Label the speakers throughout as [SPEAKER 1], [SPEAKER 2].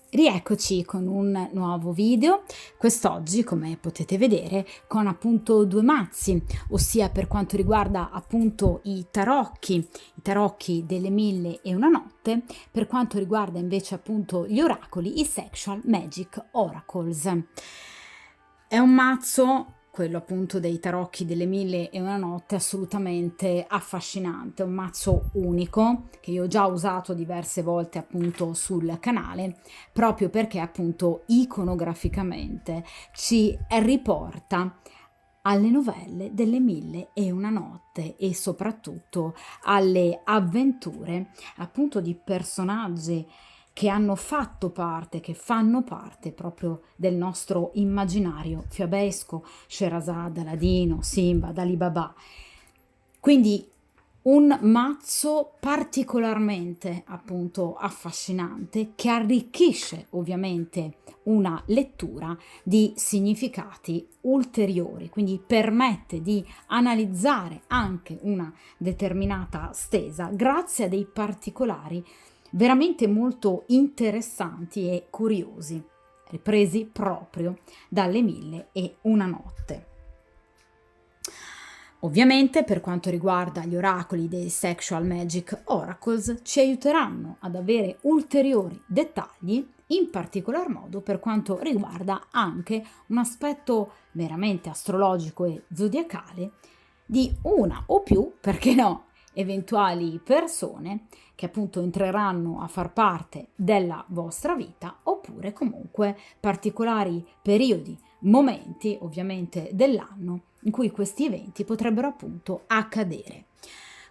[SPEAKER 1] Rieccoci con un nuovo video, quest'oggi come potete vedere con appunto due mazzi, ossia per quanto riguarda appunto i tarocchi delle Mille e una notte, per quanto riguarda invece appunto gli oracoli, i Sexual Magic Oracles. È un mazzo, quello appunto dei tarocchi delle Mille e una notte, assolutamente affascinante, un mazzo unico che io ho già usato diverse volte appunto sul canale, proprio perché appunto iconograficamente ci riporta alle novelle delle Mille e una notte e soprattutto alle avventure appunto di personaggi che hanno fatto parte, che fanno parte proprio del nostro immaginario fiabesco, Sherazade, Aladino, Sinbad, Ali Baba. Quindi un mazzo particolarmente appunto affascinante che arricchisce ovviamente una lettura di significati ulteriori, quindi permette di analizzare anche una determinata stesa grazie a dei particolari veramente molto interessanti e curiosi, ripresi proprio dalle Mille e una notte. Ovviamente, per quanto riguarda gli oracoli dei Sexual Magic Oracles, ci aiuteranno ad avere ulteriori dettagli, in particolar modo per quanto riguarda anche un aspetto veramente astrologico e zodiacale di una o più, perché no, eventuali persone che appunto entreranno a far parte della vostra vita, oppure comunque particolari periodi, momenti ovviamente dell'anno in cui questi eventi potrebbero appunto accadere.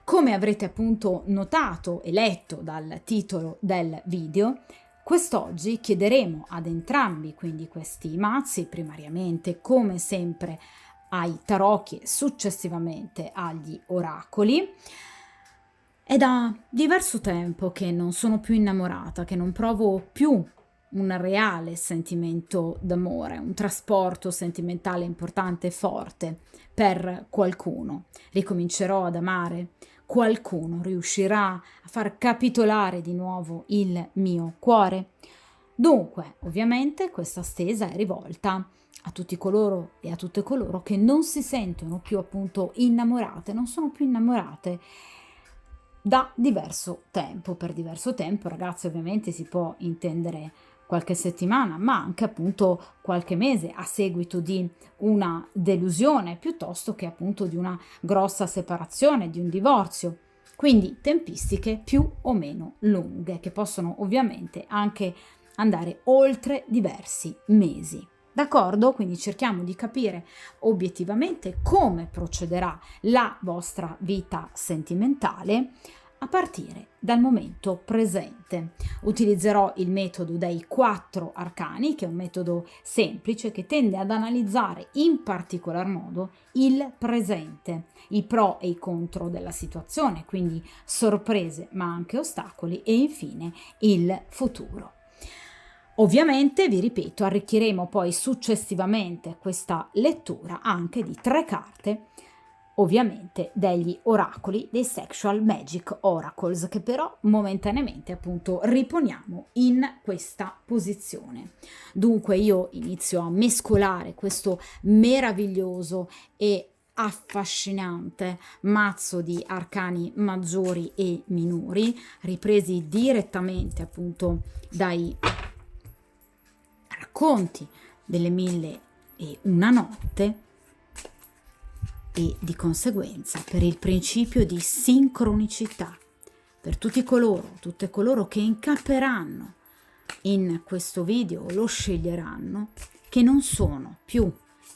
[SPEAKER 1] Come avrete appunto notato e letto dal titolo del video, quest'oggi chiederemo ad entrambi quindi questi mazzi, primariamente come sempre ai tarocchi e successivamente agli oracoli. È da diverso tempo che non sono più innamorata, che non provo più un reale sentimento d'amore, un trasporto sentimentale importante e forte per qualcuno. Ricomincerò ad amare qualcuno, riuscirà a far capitolare di nuovo il mio cuore. Dunque, ovviamente, questa stesa è rivolta a tutti coloro e a tutte coloro che non si sentono più appunto innamorate, non sono più innamorate da diverso tempo. Per diverso tempo, ragazzi, ovviamente si può intendere qualche settimana, ma anche appunto qualche mese a seguito di una delusione, piuttosto che appunto di una grossa separazione, di un divorzio. Quindi tempistiche più o meno lunghe, che possono ovviamente anche andare oltre diversi mesi. D'accordo? Quindi cerchiamo di capire obiettivamente come procederà la vostra vita sentimentale a partire dal momento presente. Utilizzerò il metodo dei 4 arcani, che è un metodo semplice che tende ad analizzare in particolar modo il presente, i pro e i contro della situazione, quindi sorprese ma anche ostacoli, e infine il futuro. Ovviamente, vi ripeto, arricchiremo poi successivamente questa lettura anche di 3 carte, ovviamente degli oracoli, dei Sexual Magic Oracles, che però momentaneamente appunto riponiamo in questa posizione. Dunque io inizio a mescolare questo meraviglioso e affascinante mazzo di arcani maggiori e minori, ripresi direttamente appunto dai racconti delle Mille e una notte, e di conseguenza per il principio di sincronicità, per tutti coloro, tutte coloro che incapperanno in questo video o lo sceglieranno, che non sono più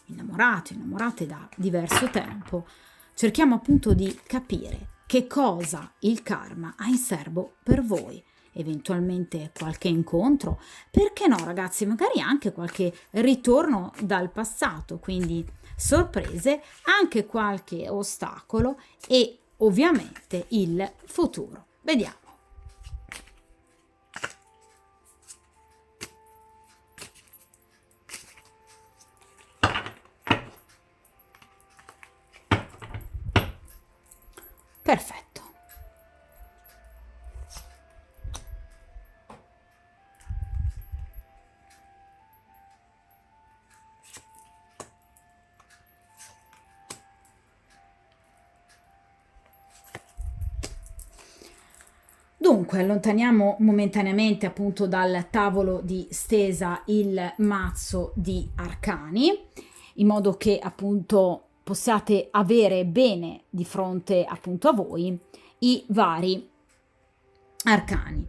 [SPEAKER 1] innamorate da diverso tempo, cerchiamo appunto di capire che cosa il karma ha in serbo per voi. Eventualmente qualche incontro, perché no ragazzi, magari anche qualche ritorno dal passato, quindi sorprese, anche qualche ostacolo e ovviamente il futuro. Vediamo. Perfetto. Dunque, allontaniamo momentaneamente appunto dal tavolo di stesa il mazzo di arcani, in modo che appunto possiate avere bene di fronte appunto a voi i vari arcani.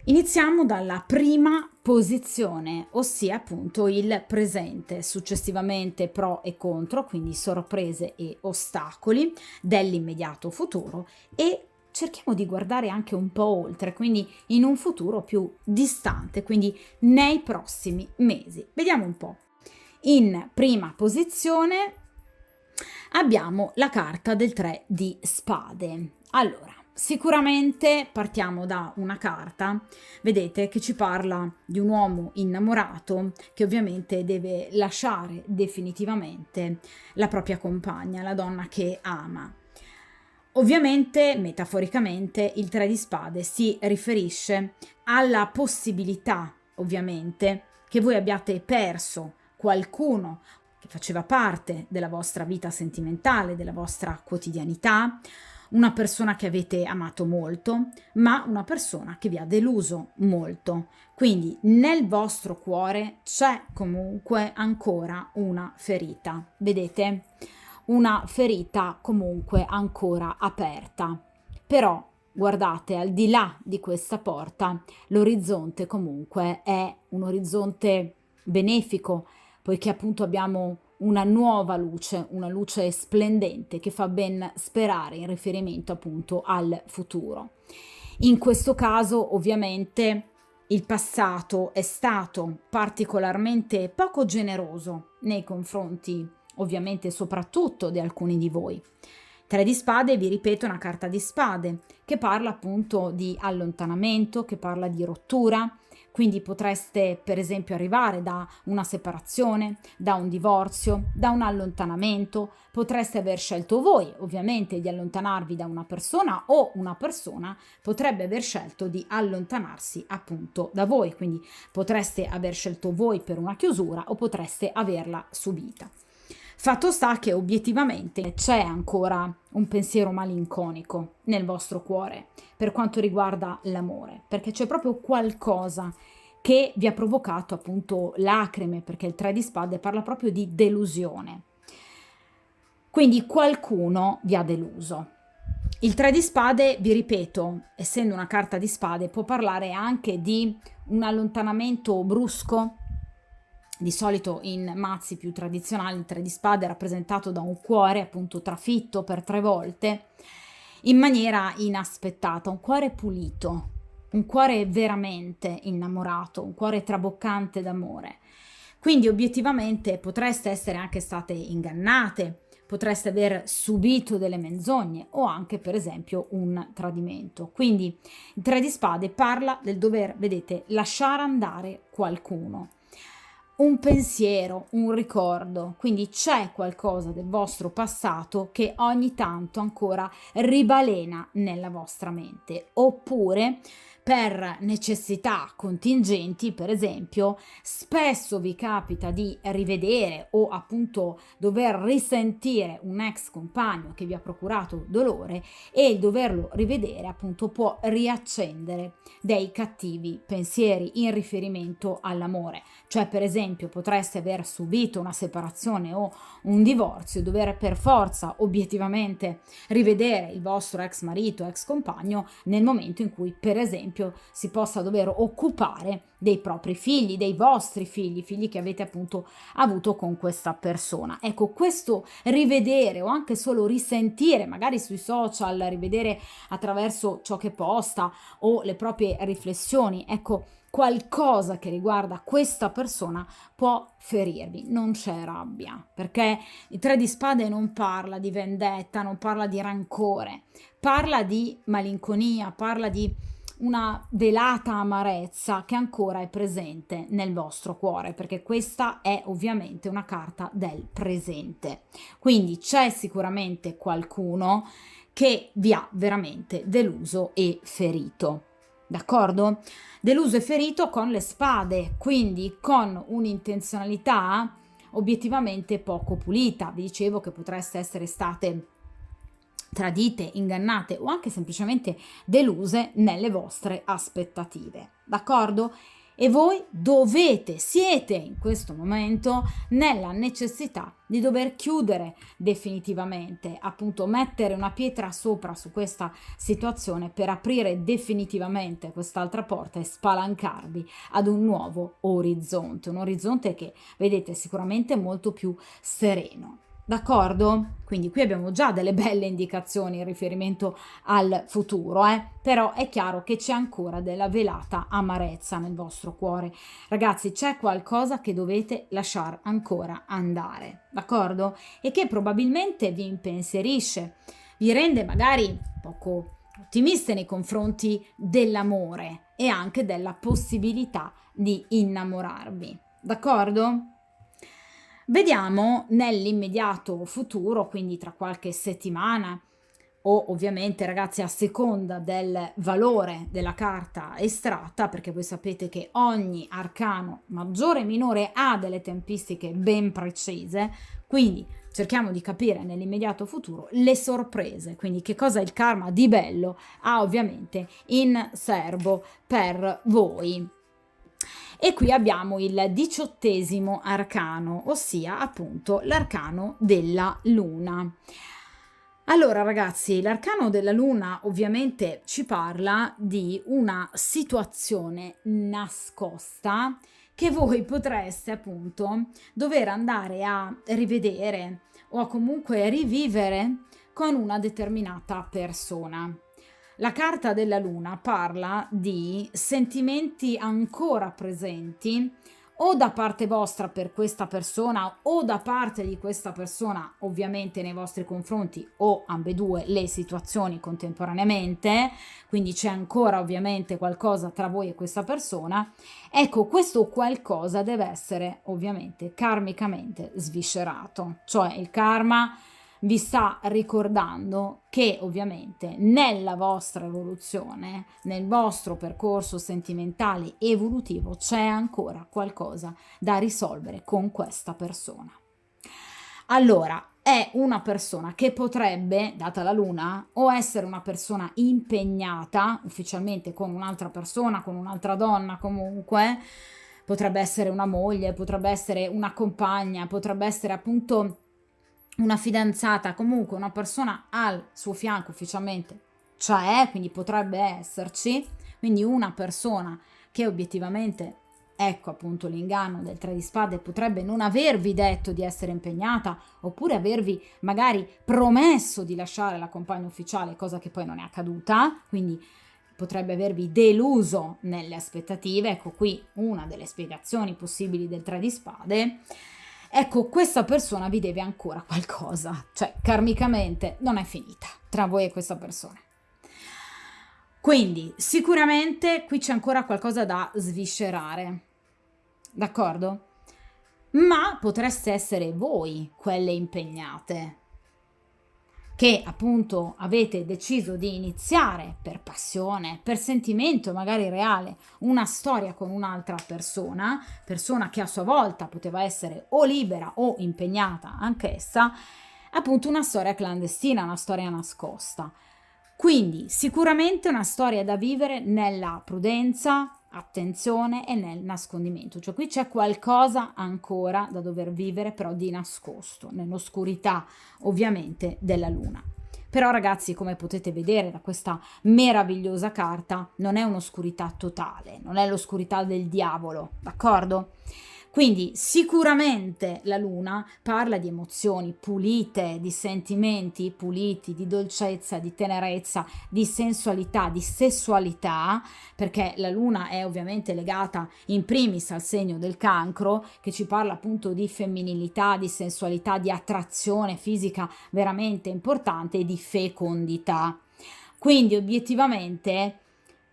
[SPEAKER 1] Iniziamo dalla prima posizione, ossia appunto il presente, successivamente pro e contro, quindi sorprese e ostacoli dell'immediato futuro, e cerchiamo di guardare anche un po' oltre, quindi in un futuro più distante, quindi nei prossimi mesi. Vediamo un po'. In prima posizione abbiamo la carta del 3 di spade. Allora, sicuramente partiamo da una carta, vedete, che ci parla di un uomo innamorato che ovviamente deve lasciare definitivamente la propria compagna, la donna che ama. Ovviamente, metaforicamente, il 3 di spade si riferisce alla possibilità, ovviamente, che voi abbiate perso qualcuno che faceva parte della vostra vita sentimentale, della vostra quotidianità, una persona che avete amato molto, ma una persona che vi ha deluso molto. Quindi nel vostro cuore c'è comunque ancora una ferita, vedete? Una ferita comunque ancora aperta. Però guardate, al di là di questa porta, l'orizzonte comunque è un orizzonte benefico, poiché appunto abbiamo una nuova luce, una luce splendente che fa ben sperare in riferimento appunto al futuro. In questo caso ovviamente il passato è stato particolarmente poco generoso nei confronti, ovviamente soprattutto di alcuni di voi. 3 di spade, vi ripeto, è una carta di spade che parla appunto di allontanamento, che parla di rottura, quindi potreste per esempio arrivare da una separazione, da un divorzio, da un allontanamento, potreste aver scelto voi ovviamente di allontanarvi da una persona, o una persona potrebbe aver scelto di allontanarsi appunto da voi, quindi potreste aver scelto voi per una chiusura o potreste averla subita. Fatto sta che obiettivamente c'è ancora un pensiero malinconico nel vostro cuore per quanto riguarda l'amore, perché c'è proprio qualcosa che vi ha provocato appunto lacrime, perché il 3 di spade parla proprio di delusione. Quindi qualcuno vi ha deluso. Il 3 di spade, vi ripeto, essendo una carta di spade, può parlare anche di un allontanamento brusco. Di solito in mazzi più tradizionali il 3 di spade è rappresentato da un cuore appunto trafitto per 3 volte in maniera inaspettata, un cuore pulito, un cuore veramente innamorato, un cuore traboccante d'amore. Quindi obiettivamente potreste essere anche state ingannate, potreste aver subito delle menzogne o anche per esempio un tradimento. Quindi il 3 di spade parla del dover, vedete, lasciare andare qualcuno. Un pensiero, un ricordo, quindi c'è qualcosa del vostro passato che ogni tanto ancora ribalena nella vostra mente, oppure per necessità contingenti, per esempio, spesso vi capita di rivedere o appunto dover risentire un ex compagno che vi ha procurato dolore, e il doverlo rivedere appunto può riaccendere dei cattivi pensieri in riferimento all'amore. Cioè per esempio potreste aver subito una separazione o un divorzio, dover per forza obiettivamente rivedere il vostro ex marito, ex compagno, nel momento in cui per esempio si possa dover occupare dei propri figli, dei vostri figli, figli che avete appunto avuto con questa persona. Ecco, questo rivedere o anche solo risentire, magari sui social, rivedere attraverso ciò che posta o le proprie riflessioni, ecco, qualcosa che riguarda questa persona può ferirvi. Non c'è rabbia, perché il 3 di spade non parla di vendetta, non parla di rancore, parla di malinconia, parla di una velata amarezza che ancora è presente nel vostro cuore, perché questa è ovviamente una carta del presente. Quindi c'è sicuramente qualcuno che vi ha veramente deluso e ferito. D'accordo? Deluso e ferito con le spade, quindi con un'intenzionalità obiettivamente poco pulita. Vi dicevo che potreste essere state tradite, ingannate o anche semplicemente deluse nelle vostre aspettative, d'accordo? E voi siete in questo momento nella necessità di dover chiudere definitivamente, appunto mettere una pietra sopra su questa situazione per aprire definitivamente quest'altra porta e spalancarvi ad un nuovo orizzonte, un orizzonte che vedete sicuramente molto più sereno. D'accordo? Quindi qui abbiamo già delle belle indicazioni in riferimento al futuro, però è chiaro che c'è ancora della velata amarezza nel vostro cuore. Ragazzi, c'è qualcosa che dovete lasciare ancora andare, d'accordo? E che probabilmente vi impensierisce, vi rende magari poco ottimiste nei confronti dell'amore e anche della possibilità di innamorarvi, d'accordo? Vediamo nell'immediato futuro, quindi tra qualche settimana, o ovviamente ragazzi a seconda del valore della carta estratta, perché voi sapete che ogni arcano maggiore e minore ha delle tempistiche ben precise, quindi cerchiamo di capire nell'immediato futuro le sorprese, quindi che cosa il karma di bello ha ovviamente in serbo per voi. E qui abbiamo il 18° arcano, ossia appunto l'arcano della luna. Allora ragazzi, l'arcano della luna ovviamente ci parla di una situazione nascosta che voi potreste appunto dover andare a rivedere o comunque rivivere con una determinata persona. La carta della luna parla di sentimenti ancora presenti o da parte vostra per questa persona o da parte di questa persona ovviamente nei vostri confronti o ambedue le situazioni contemporaneamente, quindi c'è ancora ovviamente qualcosa tra voi e questa persona. Ecco, questo qualcosa deve essere ovviamente karmicamente sviscerato, cioè il karma vi sta ricordando che ovviamente nella vostra evoluzione, nel vostro percorso sentimentale evolutivo c'è ancora qualcosa da risolvere con questa persona. Allora, è una persona che potrebbe, data la luna, o essere una persona impegnata ufficialmente con un'altra persona, con un'altra donna comunque, potrebbe essere una moglie, potrebbe essere una compagna, potrebbe essere appunto una fidanzata, comunque una persona al suo fianco ufficialmente c'è, quindi potrebbe esserci, quindi una persona che obiettivamente, ecco appunto l'inganno del 3 di spade, potrebbe non avervi detto di essere impegnata oppure avervi magari promesso di lasciare la compagna ufficiale, cosa che poi non è accaduta, quindi potrebbe avervi deluso nelle aspettative. Ecco qui una delle spiegazioni possibili del 3 di spade. Ecco, questa persona vi deve ancora qualcosa, cioè karmicamente non è finita tra voi e questa persona. Quindi sicuramente qui c'è ancora qualcosa da sviscerare, d'accordo? Ma potreste essere voi quelle impegnate, che appunto avete deciso di iniziare per passione, per sentimento magari reale, una storia con un'altra persona che a sua volta poteva essere o libera o impegnata anch'essa, appunto una storia clandestina, una storia nascosta. Quindi sicuramente una storia da vivere nella prudenza, attenzione e nel nascondimento, cioè qui c'è qualcosa ancora da dover vivere però di nascosto, nell'oscurità ovviamente della luna. Però ragazzi, come potete vedere da questa meravigliosa carta, non è un'oscurità totale, non è l'oscurità del diavolo, d'accordo? Quindi sicuramente la luna parla di emozioni pulite, di sentimenti puliti, di dolcezza, di tenerezza, di sensualità, di sessualità, perché la luna è ovviamente legata in primis al segno del Cancro, che ci parla appunto di femminilità, di sensualità, di attrazione fisica veramente importante e di fecondità. Quindi obiettivamente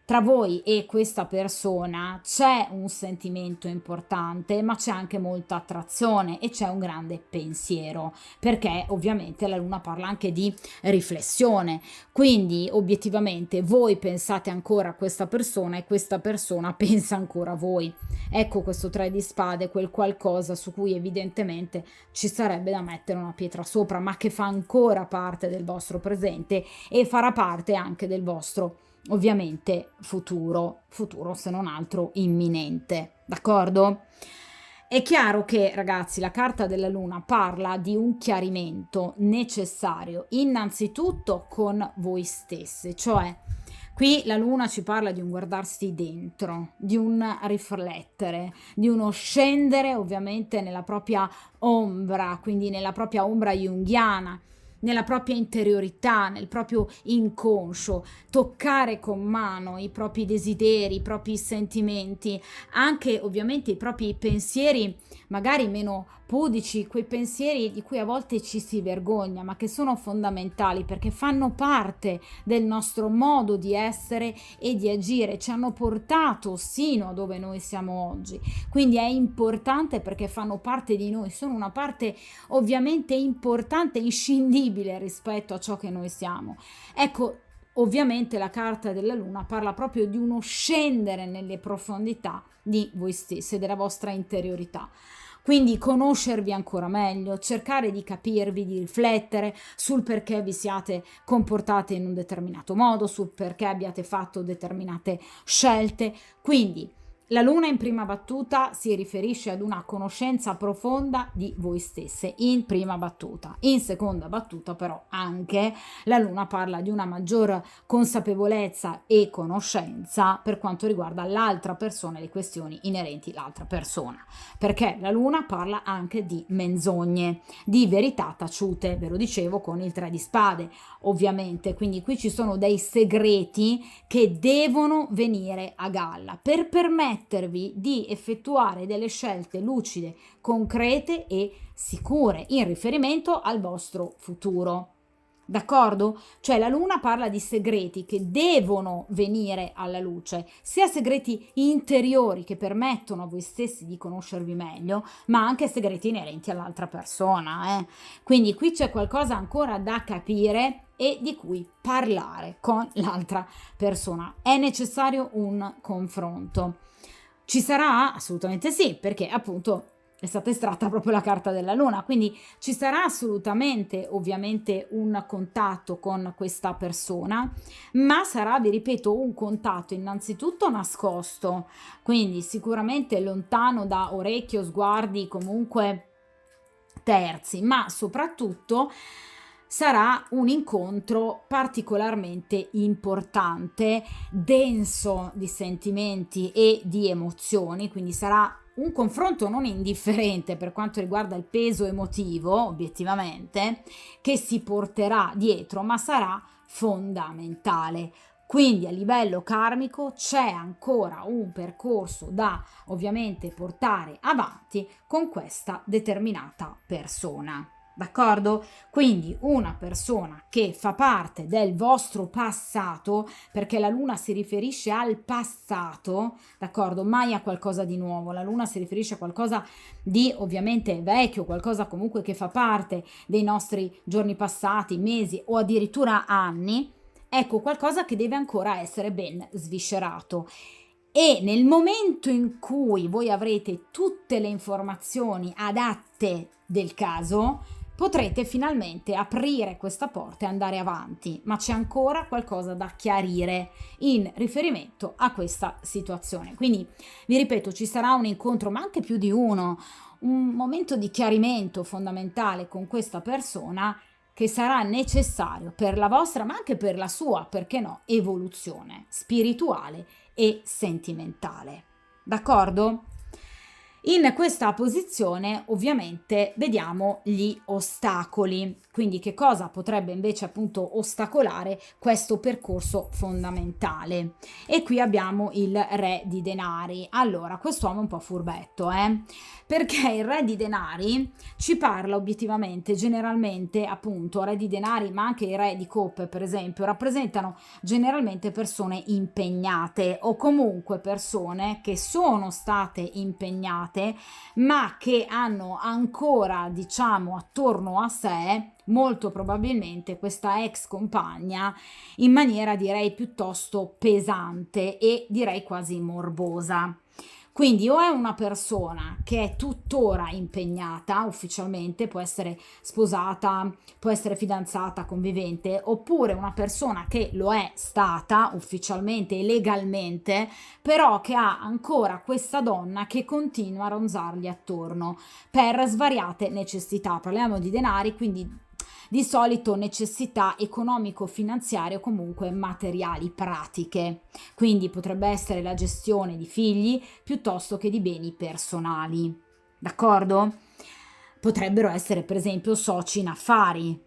[SPEAKER 1] tra voi e questa persona c'è un sentimento importante, ma c'è anche molta attrazione e c'è un grande pensiero, perché ovviamente la luna parla anche di riflessione. Quindi obiettivamente voi pensate ancora a questa persona e questa persona pensa ancora a voi. Ecco questo tre di spade, quel qualcosa su cui evidentemente ci sarebbe da mettere una pietra sopra, ma che fa ancora parte del vostro presente e farà parte anche del vostro, ovviamente, futuro se non altro imminente, d'accordo? È chiaro che, ragazzi, la carta della luna parla di un chiarimento necessario, innanzitutto con voi stesse, cioè qui la luna ci parla di un guardarsi dentro, di un riflettere, di uno scendere ovviamente nella propria ombra, quindi nella propria ombra junghiana, nella propria interiorità, nel proprio inconscio, toccare con mano i propri desideri, i propri sentimenti, anche ovviamente i propri pensieri magari meno pudici, quei pensieri di cui a volte ci si vergogna, ma che sono fondamentali perché fanno parte del nostro modo di essere e di agire, ci hanno portato sino a dove noi siamo oggi. Quindi è importante perché fanno parte di noi, sono una parte ovviamente importante, inscindibile rispetto a ciò che noi siamo. Ecco, ovviamente la carta della luna parla proprio di uno scendere nelle profondità di voi stessi e della vostra interiorità. Quindi conoscervi ancora meglio, cercare di capirvi, di riflettere sul perché vi siate comportate in un determinato modo, sul perché abbiate fatto determinate scelte. Quindi la luna in prima battuta si riferisce ad una conoscenza profonda di voi stesse, in prima battuta. In seconda battuta però anche la luna parla di una maggior consapevolezza e conoscenza per quanto riguarda l'altra persona e le questioni inerenti all'altra persona, perché la luna parla anche di menzogne, di verità taciute, ve lo dicevo con il 3 di spade ovviamente, quindi qui ci sono dei segreti che devono venire a galla per permettervi di effettuare delle scelte lucide, concrete e sicure in riferimento al vostro futuro. D'accordo? Cioè la luna parla di segreti che devono venire alla luce, sia segreti interiori che permettono a voi stessi di conoscervi meglio, ma anche segreti inerenti all'altra persona. Quindi qui c'è qualcosa ancora da capire e di cui parlare con l'altra persona. È necessario un confronto. Ci sarà? Assolutamente sì, perché appunto è stata estratta proprio la carta della luna, quindi ci sarà assolutamente ovviamente un contatto con questa persona, ma sarà, vi ripeto, un contatto innanzitutto nascosto, quindi sicuramente lontano da orecchio, sguardi comunque terzi, ma soprattutto sarà un incontro particolarmente importante, denso di sentimenti e di emozioni, quindi sarà un confronto non indifferente per quanto riguarda il peso emotivo, obiettivamente, che si porterà dietro, ma sarà fondamentale. Quindi a livello karmico c'è ancora un percorso da ovviamente portare avanti con questa determinata persona. D'accordo? Quindi una persona che fa parte del vostro passato, perché la luna si riferisce al passato, d'accordo? Mai a qualcosa di nuovo. La luna si riferisce a qualcosa di ovviamente vecchio, qualcosa comunque che fa parte dei nostri giorni passati, mesi o addirittura anni. Ecco, qualcosa che deve ancora essere ben sviscerato. E nel momento in cui voi avrete tutte le informazioni adatte del caso, potrete finalmente aprire questa porta e andare avanti, ma c'è ancora qualcosa da chiarire in riferimento a questa situazione. Quindi, vi ripeto, ci sarà un incontro, ma anche più di uno, un momento di chiarimento fondamentale con questa persona che sarà necessario per la vostra, ma anche per la sua, perché no, evoluzione spirituale e sentimentale. D'accordo? In questa posizione ovviamente vediamo gli ostacoli, quindi che cosa potrebbe invece appunto ostacolare questo percorso fondamentale. E qui abbiamo il re di denari. Allora, quest'uomo è un po' furbetto, perché il re di denari ci parla obiettivamente, generalmente appunto re di denari, ma anche i re di coppe per esempio, rappresentano generalmente persone impegnate o comunque persone che sono state impegnate ma che hanno ancora, diciamo, attorno a sé molto probabilmente questa ex compagna in maniera direi piuttosto pesante e direi quasi morbosa. Quindi o è una persona che è tuttora impegnata ufficialmente, può essere sposata, può essere fidanzata, convivente, oppure una persona che lo è stata ufficialmente e legalmente, però che ha ancora questa donna che continua a ronzargli attorno per svariate necessità. Parliamo di denari, quindi di solito necessità economico-finanziarie o comunque materiali, pratiche. Quindi potrebbe essere la gestione di figli piuttosto che di beni personali. D'accordo? Potrebbero essere per esempio soci in affari.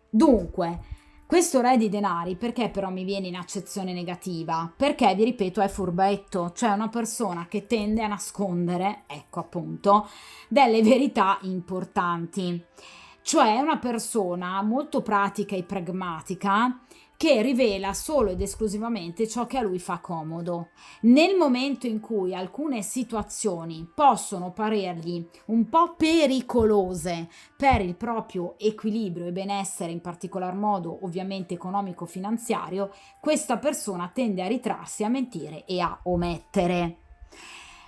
[SPEAKER 1] Dunque, questo re di denari perché però mi viene in accezione negativa? Perché, vi ripeto, è furbetto, cioè una persona che tende a nascondere, ecco appunto, delle verità importanti. Cioè è una persona molto pratica e pragmatica che rivela solo ed esclusivamente ciò che a lui fa comodo. Nel momento in cui alcune situazioni possono parergli un po' pericolose per il proprio equilibrio e benessere, in particolar modo ovviamente economico-finanziario, questa persona tende a ritrarsi, a mentire e a omettere.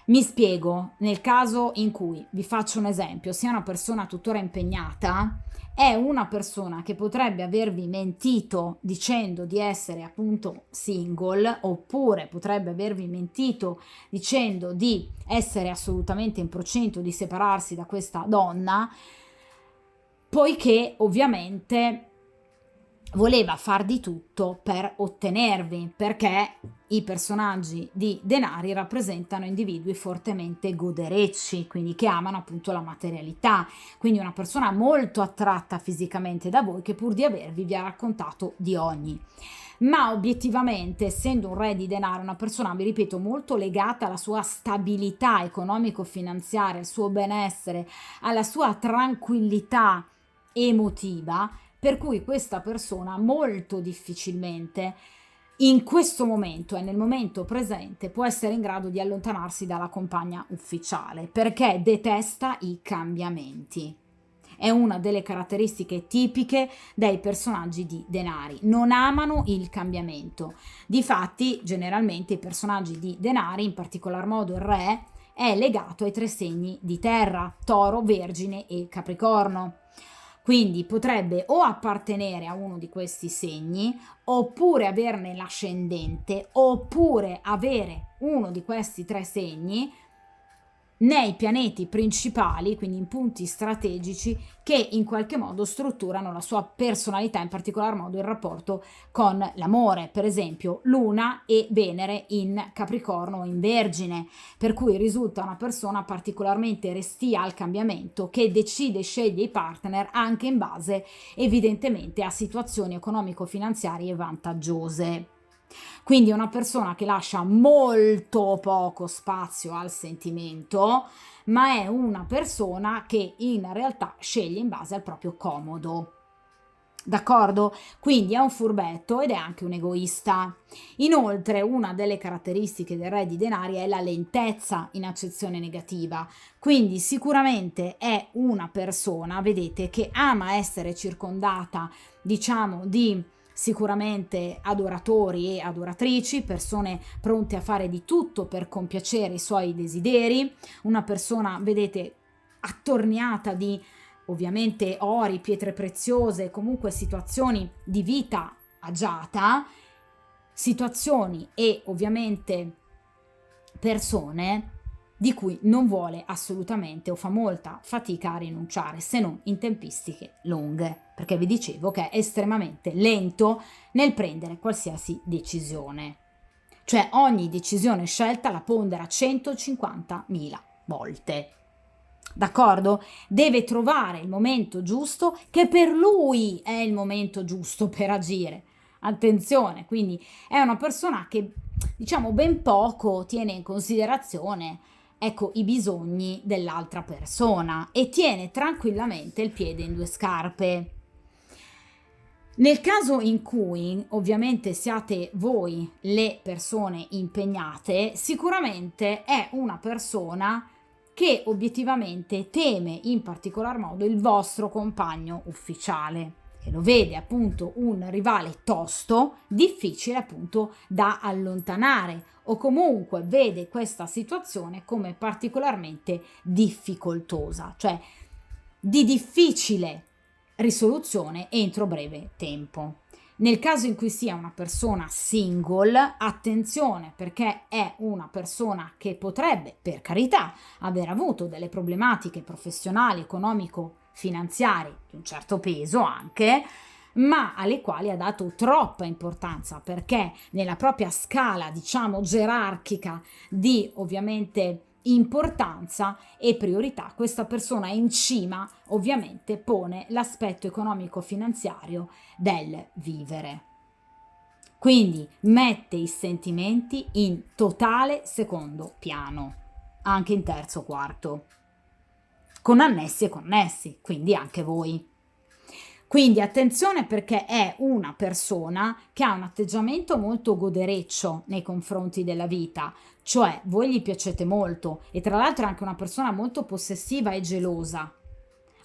[SPEAKER 1] Mi spiego, nel caso in cui, vi faccio un esempio, sia una persona tuttora impegnata, è una persona che potrebbe avervi mentito dicendo di essere appunto single, oppure potrebbe avervi mentito dicendo di essere assolutamente in procinto di separarsi da questa donna, poiché ovviamente voleva far di tutto per ottenervi, perché i personaggi di denari rappresentano individui fortemente goderecci, quindi che amano appunto la materialità, quindi una persona molto attratta fisicamente da voi che pur di avervi vi ha raccontato di ogni. Ma obiettivamente, essendo un re di denaro, una persona, vi ripeto, molto legata alla sua stabilità economico-finanziaria, al suo benessere, alla sua tranquillità emotiva, per cui questa persona molto difficilmente in questo momento e nel momento presente può essere in grado di allontanarsi dalla compagna ufficiale perché detesta i cambiamenti. È una delle caratteristiche tipiche dei personaggi di denari. Non amano il cambiamento. Difatti, generalmente i personaggi di denari, in particolar modo il re, è legato ai tre segni di terra: Toro, Vergine e Capricorno. Quindi potrebbe o appartenere a uno di questi segni, oppure averne l'ascendente, oppure avere uno di questi tre segni nei pianeti principali, quindi in punti strategici che in qualche modo strutturano la sua personalità, in particolar modo il rapporto con l'amore, per esempio Luna e Venere in Capricorno o in Vergine, per cui risulta una persona particolarmente restia al cambiamento, che decide e sceglie i partner anche in base evidentemente a situazioni economico-finanziarie vantaggiose. Quindi è una persona che lascia molto poco spazio al sentimento, ma è una persona che in realtà sceglie in base al proprio comodo. D'accordo? Quindi è un furbetto ed è anche un egoista. Inoltre, una delle caratteristiche del re di denari è la lentezza in accezione negativa. Quindi sicuramente è una persona, vedete, che ama essere circondata, diciamo, di sicuramente adoratori e adoratrici, persone pronte a fare di tutto per compiacere i suoi desideri, una persona, vedete, attorniata di ovviamente ori, pietre preziose, comunque situazioni di vita agiata, situazioni e ovviamente persone di cui non vuole assolutamente o fa molta fatica a rinunciare, se non in tempistiche lunghe, perché vi dicevo che è estremamente lento nel prendere qualsiasi decisione. Cioè ogni decisione scelta la pondera 150.000 volte. D'accordo? Deve trovare il momento giusto, che per lui è il momento giusto per agire. Attenzione, quindi è una persona che, diciamo, ben poco tiene in considerazione, ecco, i bisogni dell'altra persona e tiene tranquillamente il piede in due scarpe. Nel caso in cui ovviamente siate voi le persone impegnate, sicuramente è una persona che obiettivamente teme in particolar modo il vostro compagno ufficiale, che lo vede appunto un rivale tosto, difficile appunto da allontanare, o comunque vede questa situazione come particolarmente difficoltosa, cioè di difficile risoluzione entro breve tempo. Nel caso in cui sia una persona single, attenzione, perché è una persona che potrebbe, per carità, aver avuto delle problematiche professionali, economico-finanziarie di un certo peso anche, ma alle quali ha dato troppa importanza, perché nella propria scala, diciamo, gerarchica di ovviamente importanza e priorità, questa persona in cima ovviamente pone l'aspetto economico-finanziario del vivere. Quindi mette i sentimenti in totale secondo piano, anche in terzo o quarto, con annessi e connessi, quindi anche voi. Quindi attenzione, perché è una persona che ha un atteggiamento molto godereccio nei confronti della vita, cioè voi gli piacete molto e tra l'altro è anche una persona molto possessiva e gelosa,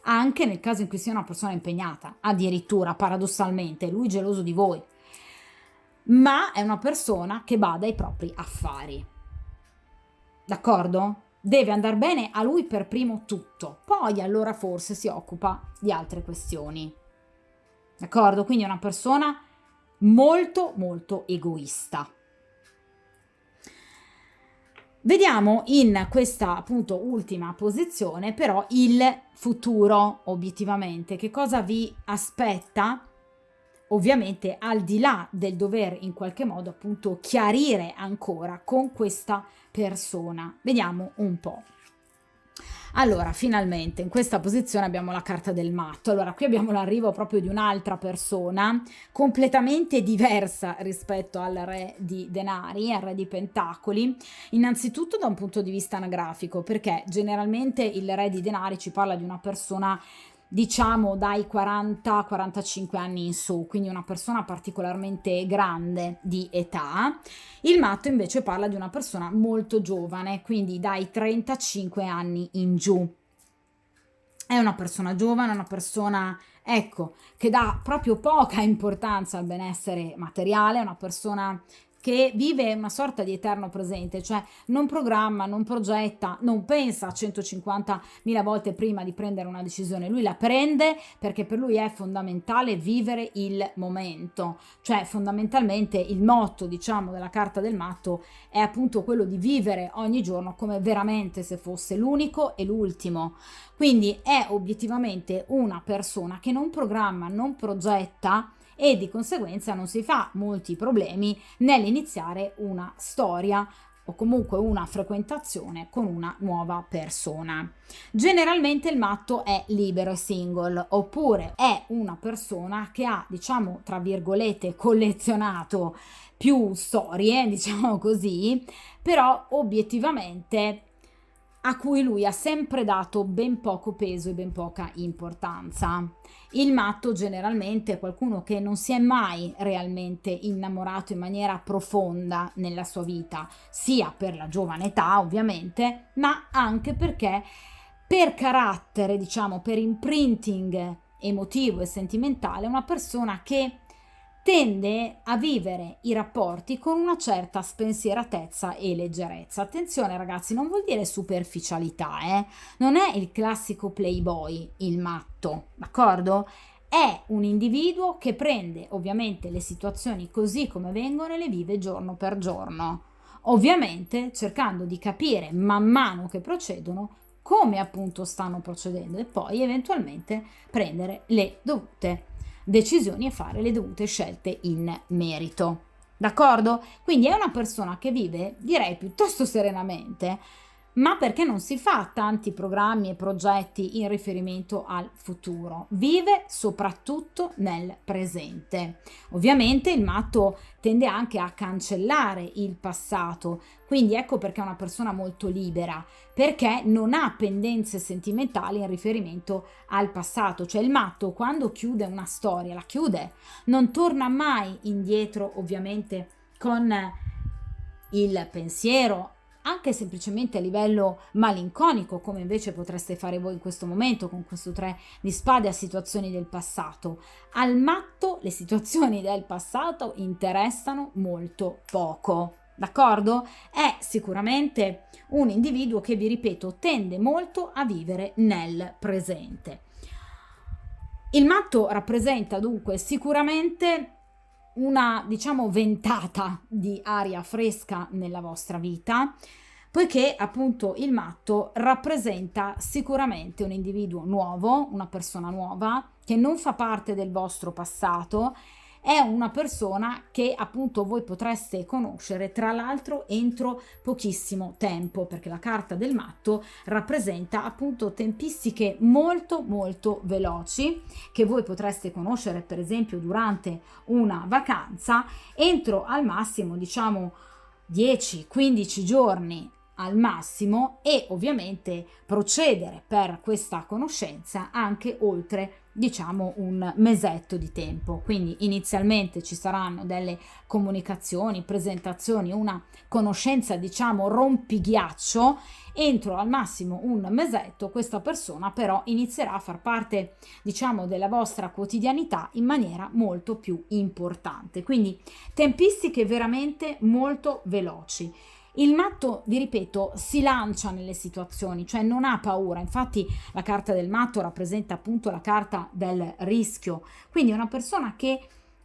[SPEAKER 1] anche nel caso in cui sia una persona impegnata, addirittura paradossalmente lui è geloso di voi, ma è una persona che bada ai propri affari, d'accordo? Deve andare bene a lui per primo tutto, poi allora forse si occupa di altre questioni. D'accordo? Quindi è una persona molto molto egoista. Vediamo in questa appunto ultima posizione però il futuro, obiettivamente, che cosa vi aspetta, ovviamente al di là del dover in qualche modo appunto chiarire ancora con questa persona. Vediamo un po'. Allora, finalmente in questa posizione abbiamo la carta del matto. Allora, qui abbiamo l'arrivo proprio di un'altra persona, completamente diversa rispetto al re di denari, al re di pentacoli. Innanzitutto da un punto di vista anagrafico, perché generalmente il re di denari ci parla di una persona, diciamo, dai 40-45 anni in su, quindi una persona particolarmente grande di età. Il matto invece parla di una persona molto giovane, quindi dai 35 anni in giù. È una persona giovane, una persona, ecco, che dà proprio poca importanza al benessere materiale, è una persona che vive una sorta di eterno presente, cioè non programma, non progetta, non pensa a 150.000 volte prima di prendere una decisione, lui la prende perché per lui è fondamentale vivere il momento, cioè fondamentalmente il motto, diciamo, della carta del matto è appunto quello di vivere ogni giorno come veramente se fosse l'unico e l'ultimo. Quindi è obiettivamente una persona che non programma, non progetta e di conseguenza non si fa molti problemi nell'iniziare una storia o comunque una frequentazione con una nuova persona. Generalmente il matto è libero e single, oppure è una persona che ha, diciamo, tra virgolette, collezionato più storie, diciamo così, però obiettivamente a cui lui ha sempre dato ben poco peso e ben poca importanza. Il matto generalmente è qualcuno che non si è mai realmente innamorato in maniera profonda nella sua vita, sia per la giovane età ovviamente, ma anche perché per carattere, diciamo, per imprinting emotivo e sentimentale, è una persona che tende a vivere i rapporti con una certa spensieratezza e leggerezza. Attenzione ragazzi, non vuol dire superficialità, non è il classico playboy, il matto, d'accordo? È un individuo che prende ovviamente le situazioni così come vengono e le vive giorno per giorno, ovviamente cercando di capire man mano che procedono come appunto stanno procedendo e poi eventualmente prendere le dovute decisioni e fare le dovute scelte in merito. D'accordo? Quindi è una persona che vive, direi, piuttosto serenamente, ma perché non si fa tanti programmi e progetti in riferimento al futuro, vive soprattutto nel presente. Ovviamente il matto tende anche a cancellare il passato, quindi ecco perché è una persona molto libera, perché non ha pendenze sentimentali in riferimento al passato, cioè il matto quando chiude una storia la chiude, non torna mai indietro ovviamente con il pensiero, anche semplicemente a livello malinconico, come invece potreste fare voi in questo momento con questo 3 di spade a situazioni del passato. Al matto le situazioni del passato interessano molto poco. D'accordo? È sicuramente un individuo che, vi ripeto, tende molto a vivere nel presente. Il matto rappresenta dunque sicuramente una, diciamo, ventata di aria fresca nella vostra vita, poiché appunto il matto rappresenta sicuramente un individuo nuovo, una persona nuova che non fa parte del vostro passato, è una persona che appunto voi potreste conoscere tra l'altro entro pochissimo tempo, perché la carta del matto rappresenta appunto tempistiche molto molto veloci che voi potreste conoscere per esempio durante una vacanza entro al massimo diciamo 10-15 giorni al massimo, e ovviamente procedere per questa conoscenza anche oltre diciamo un mesetto di tempo. Quindi inizialmente ci saranno delle comunicazioni, presentazioni, una conoscenza diciamo rompighiaccio. Entro al massimo un mesetto questa persona però inizierà a far parte diciamo della vostra quotidianità in maniera molto più importante, quindi tempistiche veramente molto veloci. Il matto, vi ripeto, si lancia nelle situazioni, cioè non ha paura. Infatti la carta del matto rappresenta appunto la carta del rischio. Quindi è una persona che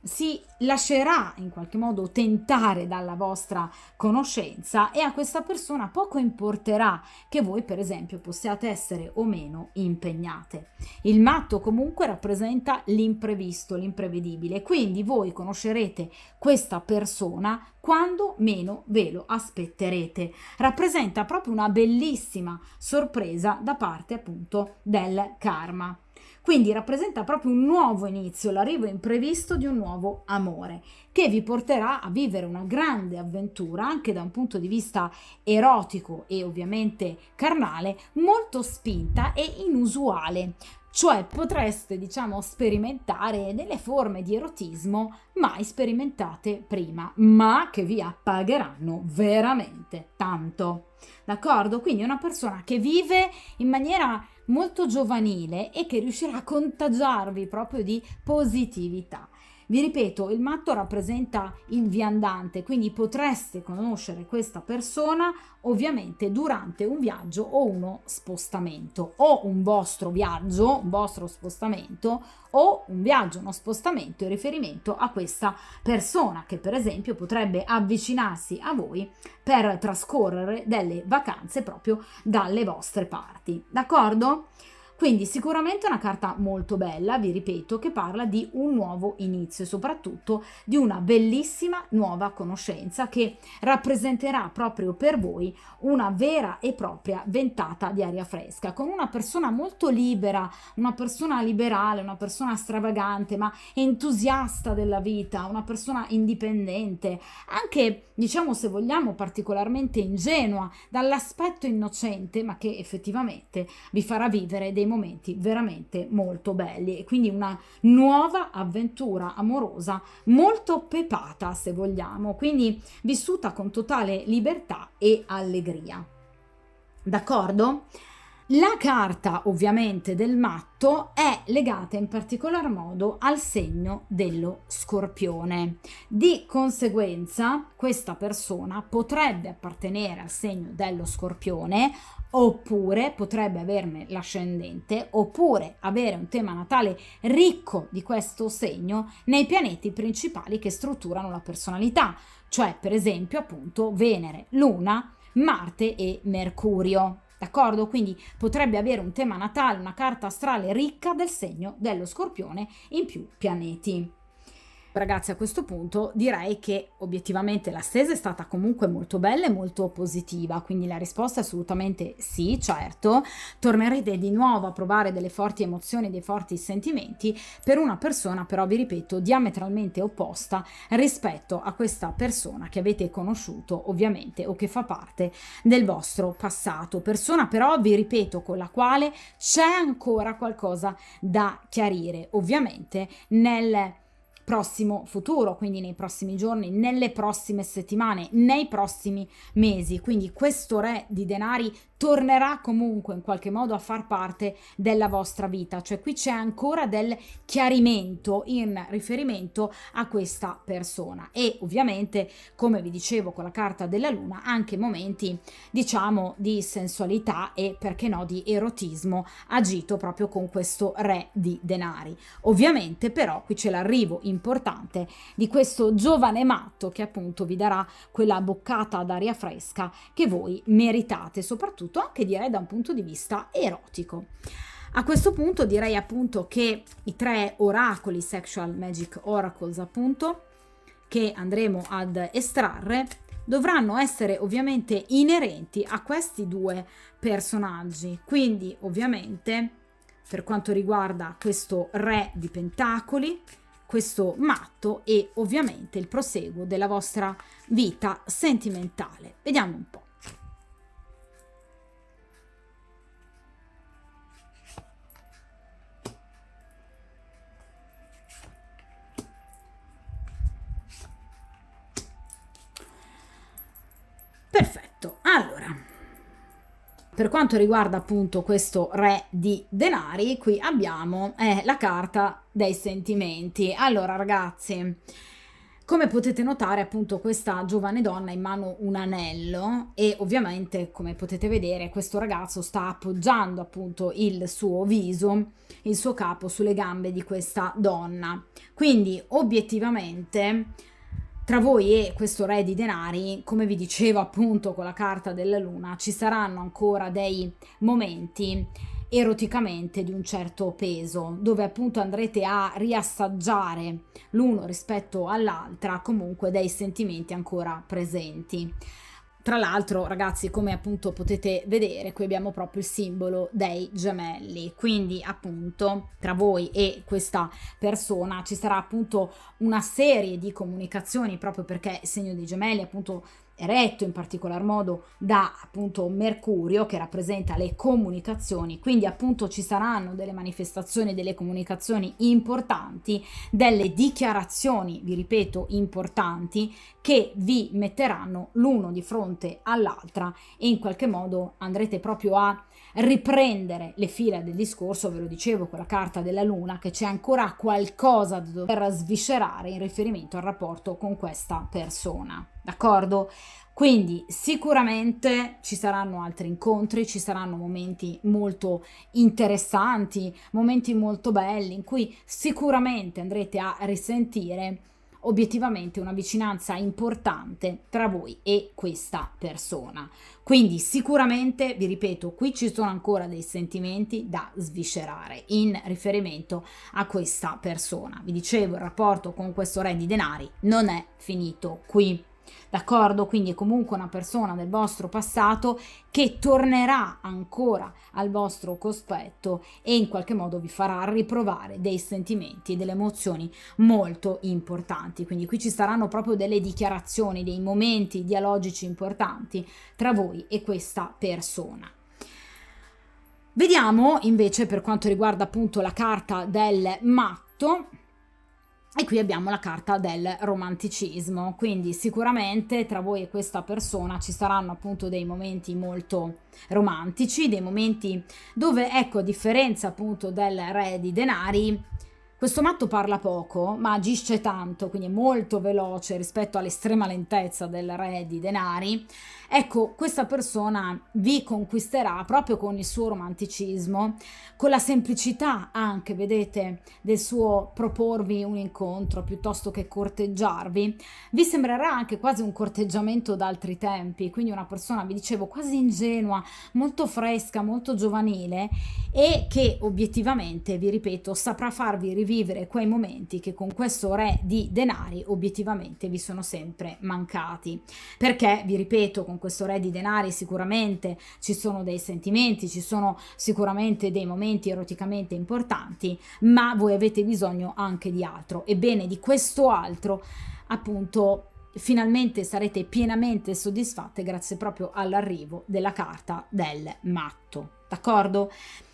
[SPEAKER 1] si lascerà in qualche modo tentare dalla vostra conoscenza, e a questa persona poco importerà che voi per esempio possiate essere o meno impegnate. Il matto comunque rappresenta l'imprevisto, l'imprevedibile, quindi voi conoscerete questa persona quando meno ve lo aspetterete. Rappresenta proprio una bellissima sorpresa da parte appunto del karma. Quindi rappresenta proprio un nuovo inizio, l'arrivo imprevisto di un nuovo amore che vi porterà a vivere una grande avventura anche da un punto di vista erotico e ovviamente carnale, molto spinta e inusuale. Cioè potreste, diciamo, sperimentare delle forme di erotismo mai sperimentate prima, ma che vi appagheranno veramente tanto. D'accordo? Quindi è una persona che vive in maniera molto giovanile e che riuscirà a contagiarvi proprio di positività. Vi ripeto, il matto rappresenta il viandante, quindi potreste conoscere questa persona ovviamente durante un viaggio o uno spostamento, o un vostro viaggio, un vostro spostamento, o un viaggio, uno spostamento in riferimento a questa persona che per esempio potrebbe avvicinarsi a voi per trascorrere delle vacanze proprio dalle vostre parti. D'accordo? Quindi sicuramente una carta molto bella, vi ripeto, che parla di un nuovo inizio e soprattutto di una bellissima nuova conoscenza che rappresenterà proprio per voi una vera e propria ventata di aria fresca, con una persona molto libera, una persona liberale, una persona stravagante ma entusiasta della vita, una persona indipendente, anche diciamo se vogliamo particolarmente ingenua dall'aspetto innocente, ma che effettivamente vi farà vivere dei momenti veramente molto belli, e quindi una nuova avventura amorosa molto pepata se vogliamo, quindi vissuta con totale libertà e allegria. D'accordo? La carta ovviamente del matto è legata in particolar modo al segno dello Scorpione. Di conseguenza questa persona potrebbe appartenere al segno dello Scorpione, oppure potrebbe averne l'ascendente, oppure avere un tema natale ricco di questo segno nei pianeti principali che strutturano la personalità, cioè per esempio appunto Venere, Luna, Marte e Mercurio. D'accordo? Quindi potrebbe avere un tema natale, una carta astrale ricca del segno dello Scorpione in più pianeti. Ragazzi, a questo punto direi che obiettivamente la stesa è stata comunque molto bella e molto positiva, quindi la risposta è assolutamente sì, certo. Tornerete di nuovo a provare delle forti emozioni, dei forti sentimenti per una persona, però vi ripeto, diametralmente opposta rispetto a questa persona che avete conosciuto ovviamente o che fa parte del vostro passato. Persona però, vi ripeto, con la quale c'è ancora qualcosa da chiarire, ovviamente nel prossimo futuro, quindi nei prossimi giorni, nelle prossime settimane, nei prossimi mesi. Quindi questo re di denari tornerà comunque in qualche modo a far parte della vostra vita, cioè qui c'è ancora del chiarimento in riferimento a questa persona e ovviamente, come vi dicevo con la carta della luna, anche momenti diciamo di sensualità e perché no di erotismo agito proprio con questo re di denari. Ovviamente però qui c'è l'arrivo importante di questo giovane matto che appunto vi darà quella boccata d'aria fresca che voi meritate, soprattutto anche direi da un punto di vista erotico. A questo punto direi appunto che i 3 oracoli Sexual Magic Oracles appunto che andremo ad estrarre dovranno essere ovviamente inerenti a questi 2 personaggi, quindi ovviamente per quanto riguarda questo re di pentacoli, questo matto e ovviamente il proseguo della vostra vita sentimentale. Vediamo un po'. Perfetto, allora, per quanto riguarda appunto questo re di denari, qui abbiamo la carta dei sentimenti. Allora ragazzi, come potete notare appunto questa giovane donna ha in mano un anello e ovviamente come potete vedere questo ragazzo sta appoggiando appunto il suo viso, il suo capo sulle gambe di questa donna. Quindi obiettivamente tra voi e questo re di denari, come vi dicevo appunto con la carta della luna, ci saranno ancora dei momenti eroticamente di un certo peso, dove appunto andrete a riassaggiare l'uno rispetto all'altra comunque dei sentimenti ancora presenti. Tra l'altro ragazzi, come appunto potete vedere, qui abbiamo proprio il simbolo dei gemelli, quindi appunto tra voi e questa persona ci sarà appunto una serie di comunicazioni, proprio perché il segno dei gemelli appunto è retto in particolar modo da appunto Mercurio che rappresenta le comunicazioni, quindi appunto ci saranno delle manifestazioni, delle comunicazioni importanti, delle dichiarazioni, vi ripeto, importanti che vi metteranno l'uno di fronte all'altra e in qualche modo andrete proprio a riprendere le fila del discorso. Ve lo dicevo con la carta della luna che c'è ancora qualcosa da dover sviscerare in riferimento al rapporto con questa persona, d'accordo? Quindi sicuramente ci saranno altri incontri, ci saranno momenti molto interessanti, momenti molto belli in cui sicuramente andrete a risentire obiettivamente una vicinanza importante tra voi e questa persona. Quindi sicuramente, vi ripeto, qui ci sono ancora dei sentimenti da sviscerare in riferimento a questa persona. Vi dicevo, il rapporto con questo re di denari non è finito qui. D'accordo? Quindi è comunque una persona del vostro passato che tornerà ancora al vostro cospetto e in qualche modo vi farà riprovare dei sentimenti e delle emozioni molto importanti. Quindi qui ci saranno proprio delle dichiarazioni, dei momenti dialogici importanti tra voi e questa persona. Vediamo invece per quanto riguarda appunto la carta del matto. E qui abbiamo la carta del romanticismo, quindi sicuramente tra voi e questa persona ci saranno appunto dei momenti molto romantici, dei momenti dove, ecco, a differenza appunto del re di denari, questo matto parla poco ma agisce tanto, quindi è molto veloce rispetto all'estrema lentezza del re di denari. Ecco, questa persona vi conquisterà proprio con il suo romanticismo, con la semplicità anche, vedete, del suo proporvi un incontro piuttosto che corteggiarvi. Vi sembrerà anche quasi un corteggiamento d'altri tempi, quindi una persona, vi dicevo, quasi ingenua, molto fresca, molto giovanile e che obiettivamente, vi ripeto, saprà farvi rivivere quei momenti che con questo re di denari obiettivamente vi sono sempre mancati, perché vi ripeto, con questo re di denari sicuramente ci sono dei sentimenti, ci sono sicuramente dei momenti eroticamente importanti, ma voi avete bisogno anche di altro. Ebbene, di questo altro appunto finalmente sarete pienamente soddisfatte grazie proprio all'arrivo della carta del matto, d'accordo?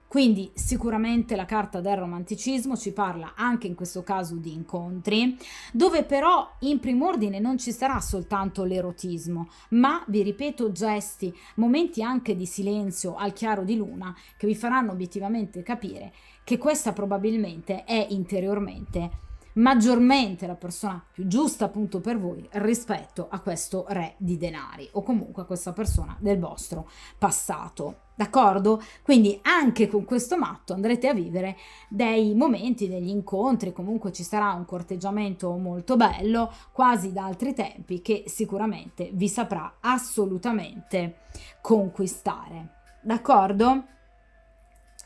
[SPEAKER 1] Quindi sicuramente la carta del romanticismo ci parla anche in questo caso di incontri, dove però in primo ordine non ci sarà soltanto l'erotismo, ma vi ripeto gesti, momenti anche di silenzio al chiaro di luna che vi faranno obiettivamente capire che questa probabilmente è interiormente maggiormente la persona più giusta appunto per voi rispetto a questo re di denari o comunque a questa persona del vostro passato, d'accordo? Quindi anche con questo matto andrete a vivere dei momenti, degli incontri, comunque ci sarà un corteggiamento molto bello, quasi da altri tempi, che sicuramente vi saprà assolutamente conquistare, d'accordo?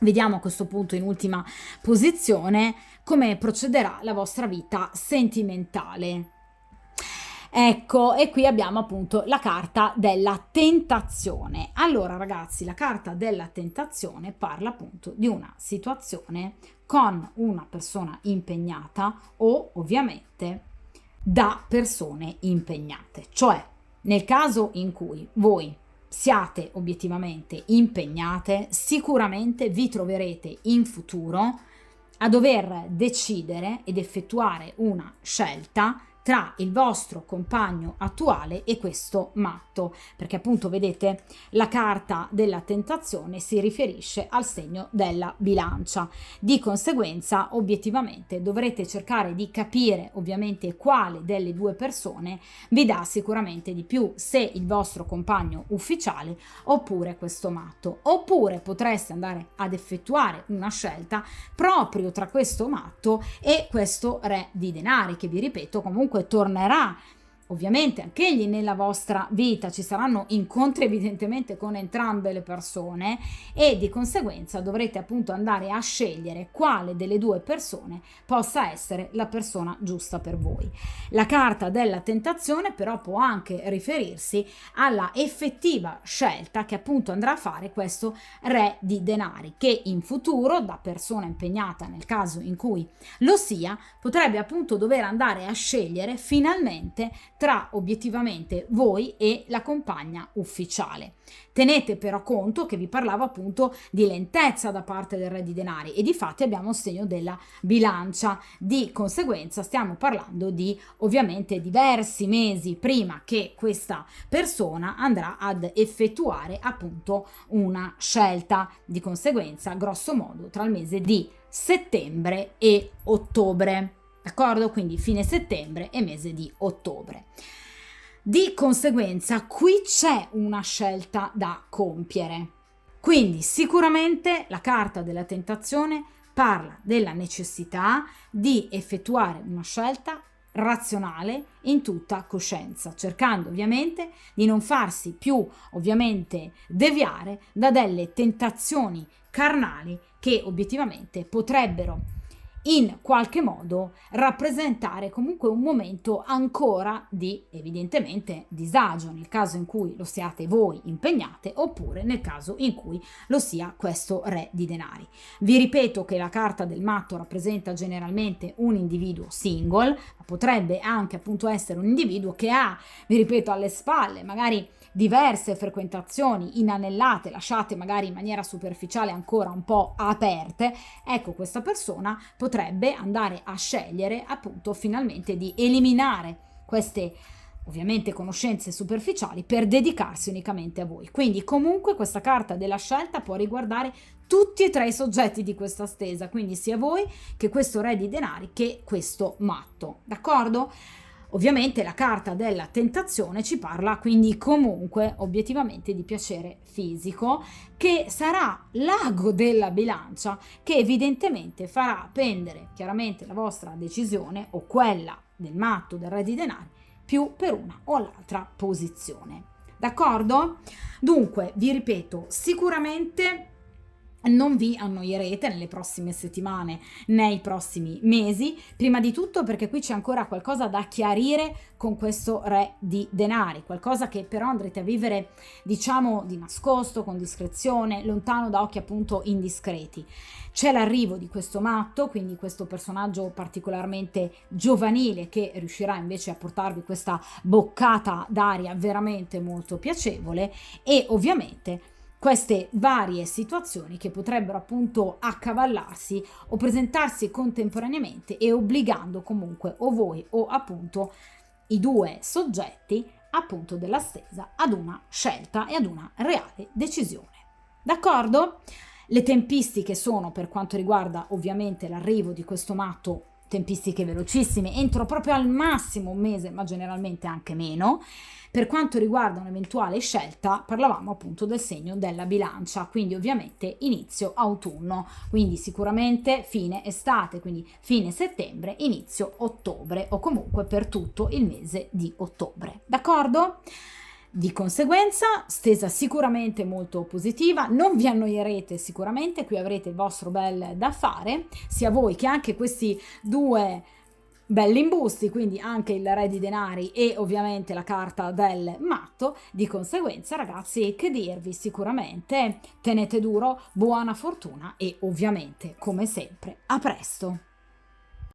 [SPEAKER 1] Vediamo a questo punto in ultima posizione come procederà la vostra vita sentimentale. Ecco, e qui abbiamo appunto la carta della tentazione. Allora ragazzi, la carta della tentazione parla appunto di una situazione con una persona impegnata o ovviamente da persone impegnate, cioè nel caso in cui voi siate obiettivamente impegnate, sicuramente vi troverete in futuro a dover decidere ed effettuare una scelta tra il vostro compagno attuale e questo matto, perché appunto vedete la carta della tentazione si riferisce al segno della bilancia, di conseguenza obiettivamente dovrete cercare di capire ovviamente quale delle due persone vi dà sicuramente di più, se il vostro compagno ufficiale oppure questo matto, oppure potreste andare ad effettuare una scelta proprio tra questo matto e questo re di denari che vi ripeto comunque tornerà ovviamente anch'egli nella vostra vita, ci saranno incontri evidentemente con entrambe le persone e di conseguenza dovrete appunto andare a scegliere quale delle due persone possa essere la persona giusta per voi. La carta della tentazione però può anche riferirsi alla effettiva scelta che appunto andrà a fare questo re di denari, che in futuro da persona impegnata, nel caso in cui lo sia, potrebbe appunto dover andare a scegliere finalmente tra obiettivamente voi e la compagna ufficiale. Tenete però conto che vi parlavo appunto di lentezza da parte del re di denari e di fatti abbiamo il segno della bilancia, di conseguenza stiamo parlando di ovviamente diversi mesi prima che questa persona andrà ad effettuare appunto una scelta, di conseguenza grosso modo tra il mese di settembre e ottobre. D'accordo? Quindi fine settembre e mese di ottobre. Di conseguenza qui c'è una scelta da compiere. Quindi sicuramente la carta della tentazione parla della necessità di effettuare una scelta razionale in tutta coscienza, cercando ovviamente di non farsi più ovviamente deviare da delle tentazioni carnali che obiettivamente potrebbero in qualche modo rappresentare comunque un momento ancora di evidentemente disagio nel caso in cui lo siate voi impegnate oppure nel caso in cui lo sia questo re di denari. Vi ripeto che la carta del matto rappresenta generalmente un individuo single, ma potrebbe anche appunto essere un individuo che ha, vi ripeto, alle spalle magari diverse frequentazioni inanellate, lasciate magari in maniera superficiale ancora un po' aperte. Ecco, questa persona potrebbe andare a scegliere appunto finalmente di eliminare queste ovviamente conoscenze superficiali per dedicarsi unicamente a voi. Quindi comunque questa carta della scelta può riguardare tutti e tre i soggetti di questa stesa, quindi sia voi che questo re di denari che questo matto, d'accordo? Ovviamente la carta della tentazione ci parla quindi comunque obiettivamente di piacere fisico, che sarà l'ago della bilancia che evidentemente farà pendere chiaramente la vostra decisione o quella del matto, del re di denari, più per una o l'altra posizione. D'accordo? Dunque, vi ripeto, sicuramente Non vi annoierete nelle prossime settimane, nei prossimi mesi, prima di tutto perché qui c'è ancora qualcosa da chiarire con questo re di denari, qualcosa che però andrete a vivere, diciamo, di nascosto, con discrezione, lontano da occhi appunto indiscreti. C'è l'arrivo di questo matto, quindi questo personaggio particolarmente giovanile che riuscirà invece a portarvi questa boccata d'aria veramente molto piacevole, e ovviamente queste varie situazioni che potrebbero appunto accavallarsi o presentarsi contemporaneamente, e obbligando comunque o voi o appunto i due soggetti appunto della stesa ad una scelta e ad una reale decisione. D'accordo? Le tempistiche sono, per quanto riguarda ovviamente l'arrivo di questo matto, tempistiche velocissime, entro proprio al massimo un mese, ma generalmente anche meno. Per quanto riguarda un'eventuale scelta, parlavamo appunto del segno della bilancia, quindi ovviamente inizio autunno, quindi sicuramente fine estate, quindi fine settembre, inizio ottobre, o comunque per tutto il mese di ottobre. D'accordo? Di conseguenza, stesa sicuramente molto positiva, non vi annoierete sicuramente, qui avrete il vostro bel da fare, sia voi che anche questi due belli imbusti, quindi anche il re di denari e ovviamente la carta del matto. Di conseguenza, ragazzi, che dirvi, sicuramente tenete duro, buona fortuna e ovviamente, come sempre, a presto!